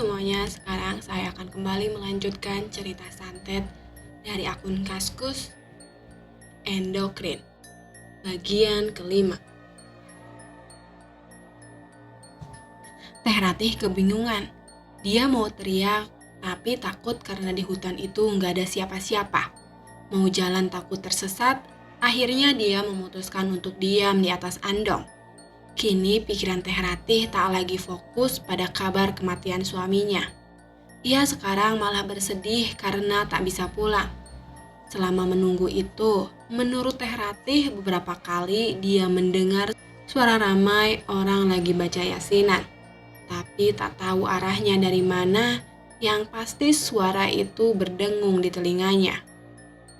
semuanya, sekarang saya akan kembali melanjutkan cerita santet dari akun Kaskus Endokrin, bagian kelima. Teh Ratih kebingungan. Dia mau teriak, tapi takut karena di hutan itu nggak ada siapa-siapa. Mau jalan takut tersesat, akhirnya dia memutuskan untuk diam di atas andong. Kini pikiran Teh Ratih tak lagi fokus pada kabar kematian suaminya. Ia sekarang malah bersedih karena tak bisa pulang. Selama menunggu itu, menurut Teh Ratih beberapa kali dia mendengar suara ramai orang lagi baca yasinan. Tapi tak tahu arahnya dari mana, yang pasti suara itu berdengung di telinganya.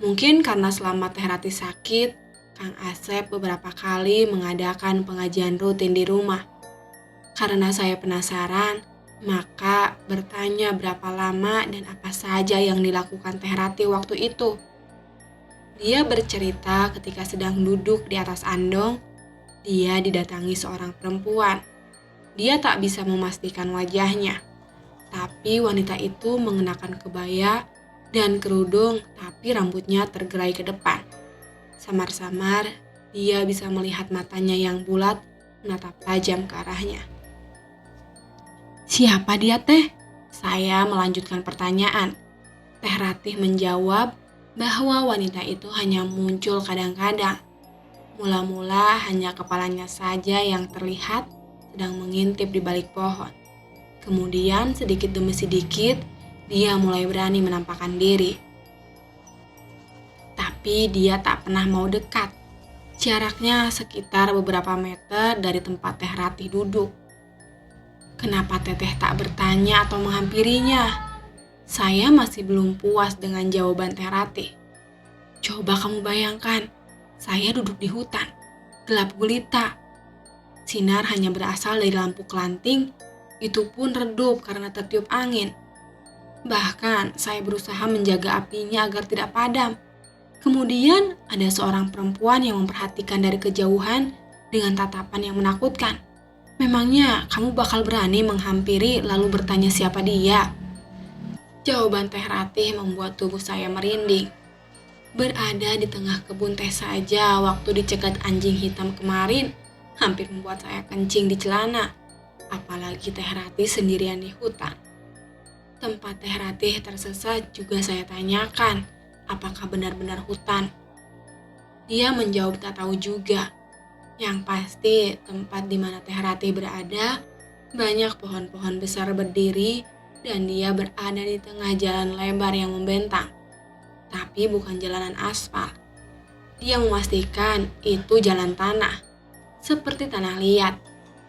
Mungkin karena selama Teh Ratih sakit, Kang Asep beberapa kali mengadakan pengajian rutin di rumah. Karena saya penasaran, maka bertanya berapa lama dan apa saja yang dilakukan Teh Ratih waktu itu. Dia bercerita ketika sedang duduk di atas andong, dia didatangi seorang perempuan. Dia tak bisa memastikan wajahnya, tapi wanita itu mengenakan kebaya dan kerudung, tapi rambutnya tergerai ke depan. Samar-samar, dia bisa melihat matanya yang bulat menatap tajam ke arahnya. "Siapa dia, Teh?" Saya melanjutkan pertanyaan. Teh Ratih menjawab bahwa wanita itu hanya muncul kadang-kadang. Mula-mula hanya kepalanya saja yang terlihat sedang mengintip di balik pohon. Kemudian sedikit demi sedikit, dia mulai berani menampakkan diri. Tapi dia tak pernah mau dekat. Jaraknya sekitar beberapa meter dari tempat Teh Ratih duduk. Kenapa Teteh tak bertanya atau menghampirinya? Saya masih belum puas dengan jawaban Teh Ratih. Coba kamu bayangkan, saya duduk di hutan, gelap gulita. Sinar hanya berasal dari lampu kelanting, itu pun redup karena tertiup angin. Bahkan saya berusaha menjaga apinya agar tidak padam. Kemudian ada seorang perempuan yang memperhatikan dari kejauhan dengan tatapan yang menakutkan. Memangnya kamu bakal berani menghampiri lalu bertanya siapa dia? Jawaban Teh Ratih membuat tubuh saya merinding. Berada di tengah kebun teh saja waktu dicegat anjing hitam kemarin hampir membuat saya kencing di celana. Apalagi Teh Ratih sendirian di hutan. Tempat Teh Ratih tersesat juga saya tanyakan, apakah benar-benar hutan? Dia menjawab tak tahu juga. Yang pasti tempat di mana Teh Ratih berada, banyak pohon-pohon besar berdiri dan dia berada di tengah jalan lebar yang membentang. Tapi bukan jalanan aspal. Dia memastikan itu jalan tanah, seperti tanah liat.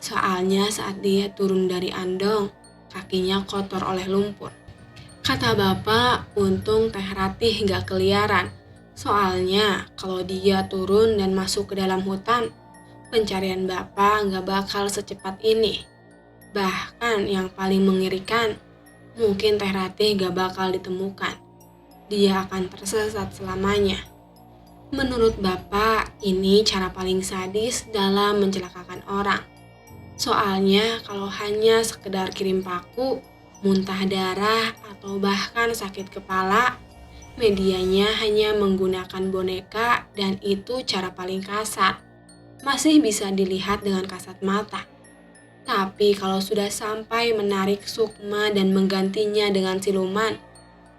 Soalnya saat dia turun dari andong, kakinya kotor oleh lumpur. Kata bapak, untung Teh Ratih gak keliaran. Soalnya kalau dia turun dan masuk ke dalam hutan, pencarian bapak gak bakal secepat ini. Bahkan yang paling mengerikan, mungkin Teh Ratih gak bakal ditemukan. Dia akan tersesat selamanya. Menurut bapak, ini cara paling sadis dalam mencelakakan orang. Soalnya kalau hanya sekedar kirim paku, muntah darah, atau bahkan sakit kepala, medianya hanya menggunakan boneka dan itu cara paling kasar. Masih bisa dilihat dengan kasat mata. Tapi kalau sudah sampai menarik sukma dan menggantinya dengan siluman,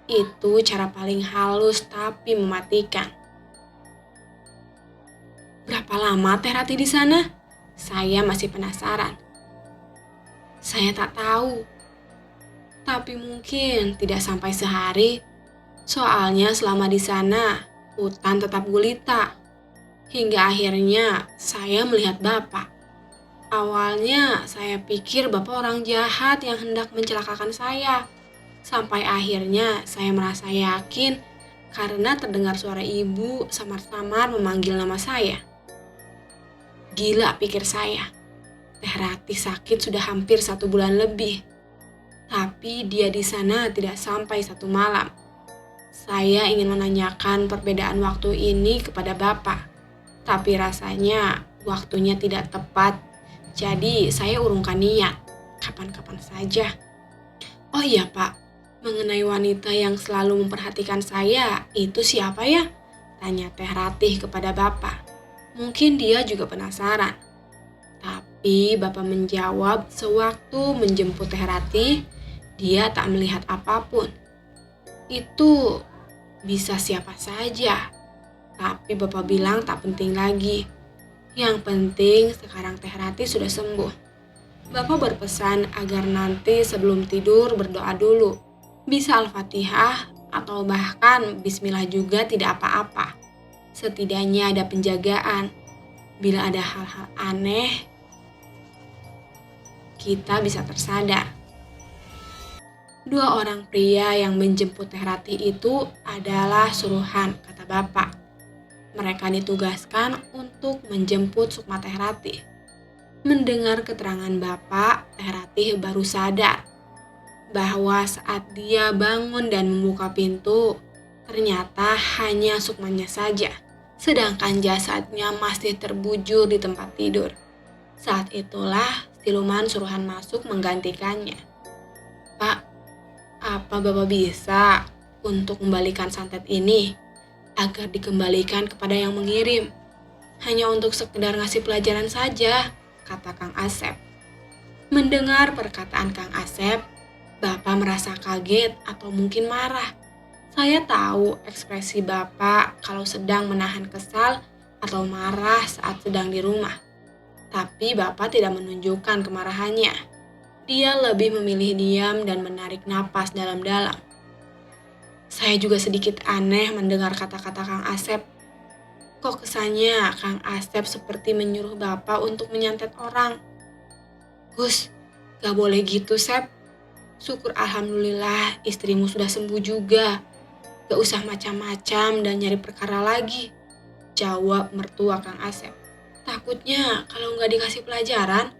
itu cara paling halus tapi mematikan. Berapa lama Teh Ratih di sana? Saya masih penasaran. Saya tak tahu. Tapi mungkin tidak sampai sehari. Soalnya selama di sana, hutan tetap gulita. Hingga akhirnya saya melihat bapak. Awalnya saya pikir bapak orang jahat yang hendak mencelakakan saya. Sampai akhirnya saya merasa yakin karena terdengar suara ibu samar-samar memanggil nama saya. Gila pikir saya. Teh Ratih sakit sudah hampir 1 bulan lebih. Tapi dia di sana tidak sampai 1 malam. Saya ingin menanyakan perbedaan waktu ini kepada bapak. Tapi rasanya waktunya tidak tepat. Jadi saya urungkan niat. Kapan-kapan saja. Oh iya Pak, mengenai wanita yang selalu memperhatikan saya, itu siapa ya? Tanya Teh Ratih kepada Bapak. Mungkin dia juga penasaran. Tapi Bapak menjawab sewaktu menjemput Teh Ratih, dia tak melihat apapun. Itu bisa siapa saja. Tapi Bapak bilang tak penting lagi. Yang penting sekarang Teh Ratih sudah sembuh. Bapak berpesan agar nanti sebelum tidur berdoa dulu. Bisa Al-Fatihah atau bahkan Bismillah juga tidak apa-apa. Setidaknya ada penjagaan. Bila ada hal-hal aneh, kita bisa tersadar. Dua orang pria yang menjemput Teh Ratih itu adalah suruhan, kata Bapak. Mereka ditugaskan untuk menjemput Sukma Teh Ratih. Mendengar keterangan Bapak, Teh Ratih baru sadar bahwa saat dia bangun dan membuka pintu, ternyata hanya Sukmanya saja, sedangkan jasadnya masih terbujur di tempat tidur. Saat itulah siluman suruhan masuk menggantikannya. Pak, apa Bapak bisa untuk membalikan santet ini agar dikembalikan kepada yang mengirim? Hanya untuk sekedar ngasih pelajaran saja, kata Kang Asep. Mendengar perkataan Kang Asep, Bapak merasa kaget atau mungkin marah. Saya tahu ekspresi Bapak kalau sedang menahan kesal atau marah saat sedang di rumah. Tapi Bapak tidak menunjukkan kemarahannya. Dia lebih memilih diam dan menarik napas dalam-dalam. Saya juga sedikit aneh mendengar kata-kata Kang Asep. Kok kesannya Kang Asep seperti menyuruh Bapak untuk menyantet orang. Gus, gak boleh gitu Sep. Syukur alhamdulillah istrimu sudah sembuh juga. Gak usah macam-macam dan nyari perkara lagi, jawab mertua Kang Asep. Takutnya kalau gak dikasih pelajaran,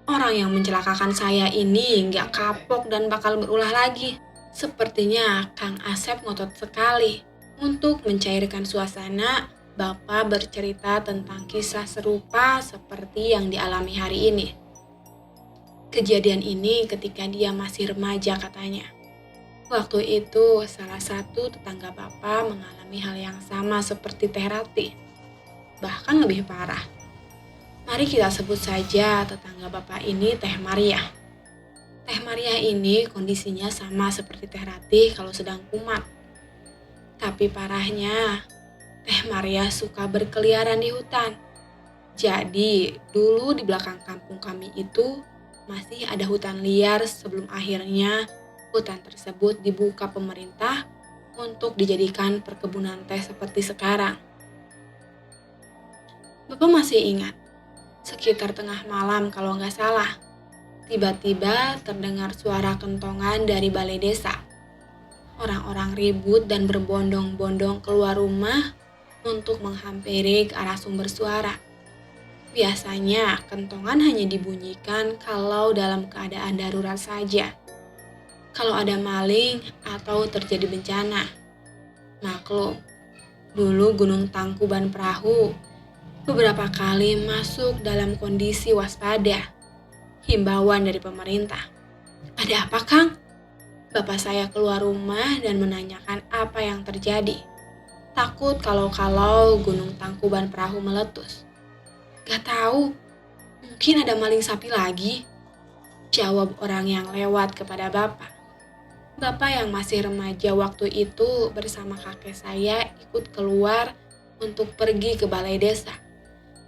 orang yang mencelakakan saya ini gak kapok dan bakal berulah lagi. Sepertinya Kang Asep ngotot sekali. Untuk mencairkan suasana, Bapak bercerita tentang kisah serupa seperti yang dialami hari ini. Kejadian ini ketika dia masih remaja katanya. Waktu itu salah satu tetangga Bapak mengalami hal yang sama seperti Teh Ratih. Bahkan lebih parah. Mari kita sebut saja tetangga Bapak ini Teh Maria. Teh Maria ini kondisinya sama seperti Teh Ratih kalau sedang kumat. Tapi parahnya, Teh Maria suka berkeliaran di hutan. Jadi, dulu di belakang kampung kami itu masih ada hutan liar sebelum akhirnya hutan tersebut dibuka pemerintah untuk dijadikan perkebunan teh seperti sekarang. Bapak masih ingat, sekitar tengah malam kalau nggak salah, tiba-tiba terdengar suara kentongan dari balai desa. Orang-orang ribut dan berbondong-bondong keluar rumah untuk menghampiri ke arah sumber suara. Biasanya kentongan hanya dibunyikan kalau dalam keadaan darurat saja. Kalau ada maling atau terjadi bencana. Maklum, dulu Gunung Tangkuban Perahu beberapa kali masuk dalam kondisi waspada. Himbauan dari pemerintah. Ada apa, Kang? Bapak saya keluar rumah dan menanyakan apa yang terjadi. Takut kalau Gunung Tangkuban Perahu meletus. Gak tahu, mungkin ada maling sapi lagi, jawab orang yang lewat kepada Bapak. Bapak yang masih remaja waktu itu bersama kakek saya ikut keluar untuk pergi ke balai desa.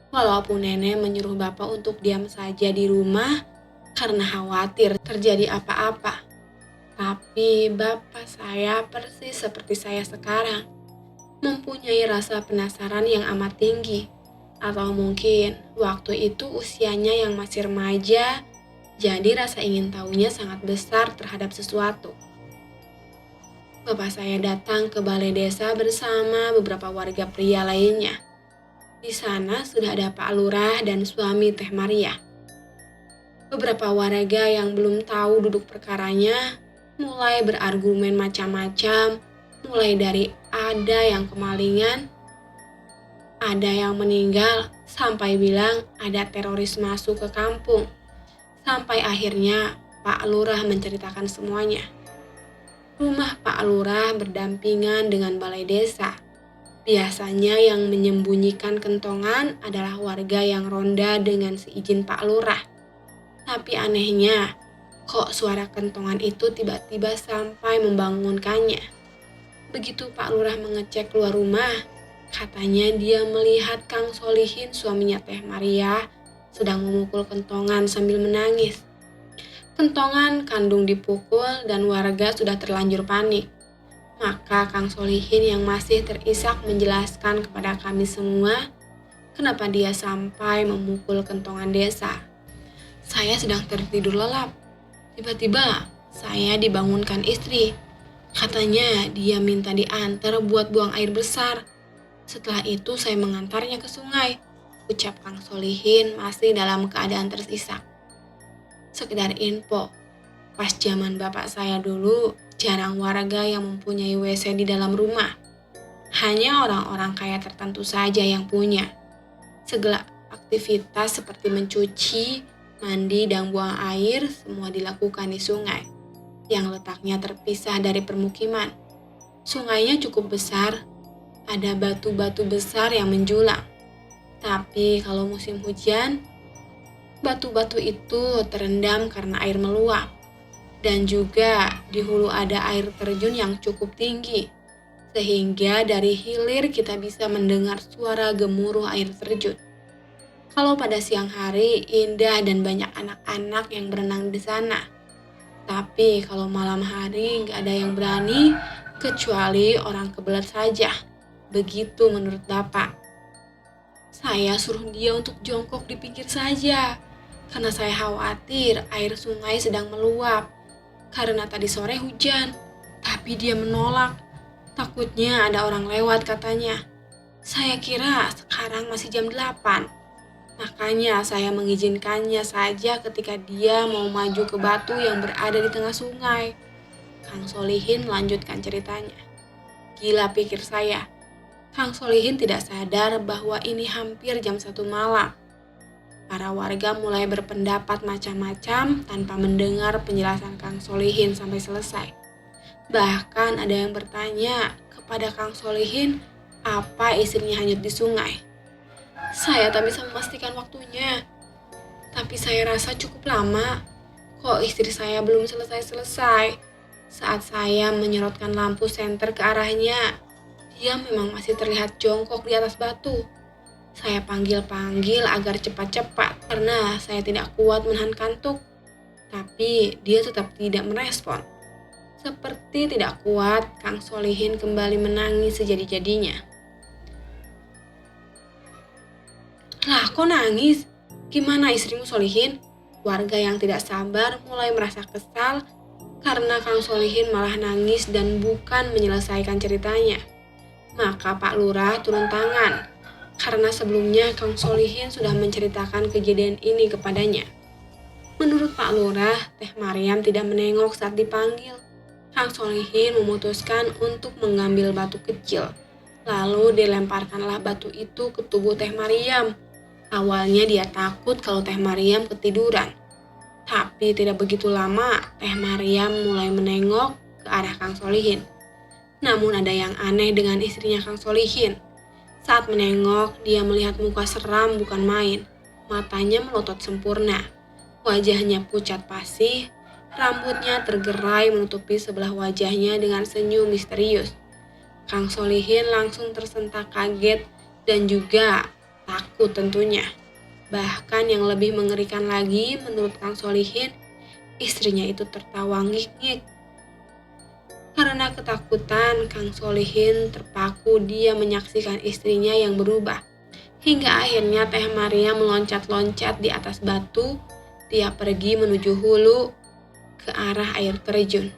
Walaupun nenek menyuruh Bapak untuk diam saja di rumah karena khawatir terjadi apa-apa. Tapi Bapak saya persis seperti saya sekarang, mempunyai rasa penasaran yang amat tinggi. Atau mungkin waktu itu usianya yang masih remaja, jadi rasa ingin tahunya sangat besar terhadap sesuatu. Bapak saya datang ke balai desa bersama beberapa warga pria lainnya. Di sana sudah ada Pak Lurah dan suami Teh Maria. Beberapa warga yang belum tahu duduk perkaranya mulai berargumen macam-macam, mulai dari ada yang kemalingan, ada yang meninggal, sampai bilang ada teroris masuk ke kampung. Sampai akhirnya Pak Lurah menceritakan semuanya. Rumah Pak Lurah berdampingan dengan balai desa. Biasanya yang menyembunyikan kentongan adalah warga yang ronda dengan seizin Pak Lurah. Tapi anehnya, kok suara kentongan itu tiba-tiba sampai membangunkannya. Begitu Pak Lurah mengecek keluar rumah, katanya dia melihat Kang Solihin, suaminya Teh Maria, sedang memukul kentongan sambil menangis. Kentongan kandung dipukul dan warga sudah terlanjur panik. Maka Kang Solihin yang masih terisak menjelaskan kepada kami semua kenapa dia sampai memukul kentongan desa. Saya sedang tertidur lelap. Tiba-tiba saya dibangunkan istri. Katanya dia minta diantar buat buang air besar. Setelah itu saya mengantarnya ke sungai. Ucap Kang Solihin masih dalam keadaan terisak. Sekedar info, pas zaman bapak saya dulu, jarang warga yang mempunyai WC di dalam rumah. Hanya orang-orang kaya tertentu saja yang punya. Segala aktivitas seperti mencuci, mandi, dan buang air semua dilakukan di sungai, yang letaknya terpisah dari permukiman. Sungainya cukup besar, ada batu-batu besar yang menjulang. Tapi kalau musim hujan, batu-batu itu terendam karena air meluap. Dan juga di hulu ada air terjun yang cukup tinggi. Sehingga dari hilir kita bisa mendengar suara gemuruh air terjun. Kalau pada siang hari indah dan banyak anak-anak yang berenang di sana. Tapi kalau malam hari nggak ada yang berani kecuali orang kebelet saja. Begitu menurut Bapak. Saya suruh dia untuk jongkok di pinggir saja. Karena saya khawatir air sungai sedang meluap. Karena tadi sore hujan. Tapi dia menolak. Takutnya ada orang lewat katanya. Saya kira sekarang masih jam 8. Makanya saya mengizinkannya saja ketika dia mau maju ke batu yang berada di tengah sungai. Kang Solihin melanjutkan ceritanya. Gila, pikir saya. Kang Solihin tidak sadar bahwa ini hampir jam 1 malam. Para warga mulai berpendapat macam-macam tanpa mendengar penjelasan Kang Solihin sampai selesai. Bahkan ada yang bertanya kepada Kang Solihin apa istrinya hanyut di sungai. Saya tak bisa memastikan waktunya, tapi saya rasa cukup lama. Kok istri saya belum selesai-selesai? Saat saya menyorotkan lampu senter ke arahnya, dia memang masih terlihat jongkok di atas batu. Saya panggil-panggil agar cepat-cepat karena saya tidak kuat menahan kantuk. Tapi dia tetap tidak merespon. Seperti tidak kuat, Kang Solihin kembali menangis sejadi-jadinya. Lah, kok nangis? Gimana istrimu Solihin? Warga yang tidak sabar mulai merasa kesal karena Kang Solihin malah nangis dan bukan menyelesaikan ceritanya. Maka Pak Lurah turun tangan, karena sebelumnya Kang Solihin sudah menceritakan kejadian ini kepadanya. Menurut Pak Lurah, Teh Maryam tidak menengok saat dipanggil. Kang Solihin memutuskan untuk mengambil batu kecil. Lalu dilemparkanlah batu itu ke tubuh Teh Maryam. Awalnya dia takut kalau Teh Maryam ketiduran. Tapi tidak begitu lama, Teh Maryam mulai menengok ke arah Kang Solihin. Namun ada yang aneh dengan istrinya Kang Solihin. Saat menengok, dia melihat muka seram bukan main. Matanya melotot sempurna. Wajahnya pucat pasih. Rambutnya tergerai menutupi sebelah wajahnya dengan senyum misterius. Kang Solihin langsung tersentak kaget dan juga takut tentunya. Bahkan yang lebih mengerikan lagi menurut Kang Solihin, istrinya itu tertawa ngik-ngik. Karena ketakutan, Kang Solihin terpaku dia menyaksikan istrinya yang berubah. Hingga akhirnya Teh Maria meloncat-loncat di atas batu. Dia pergi menuju hulu ke arah air terjun.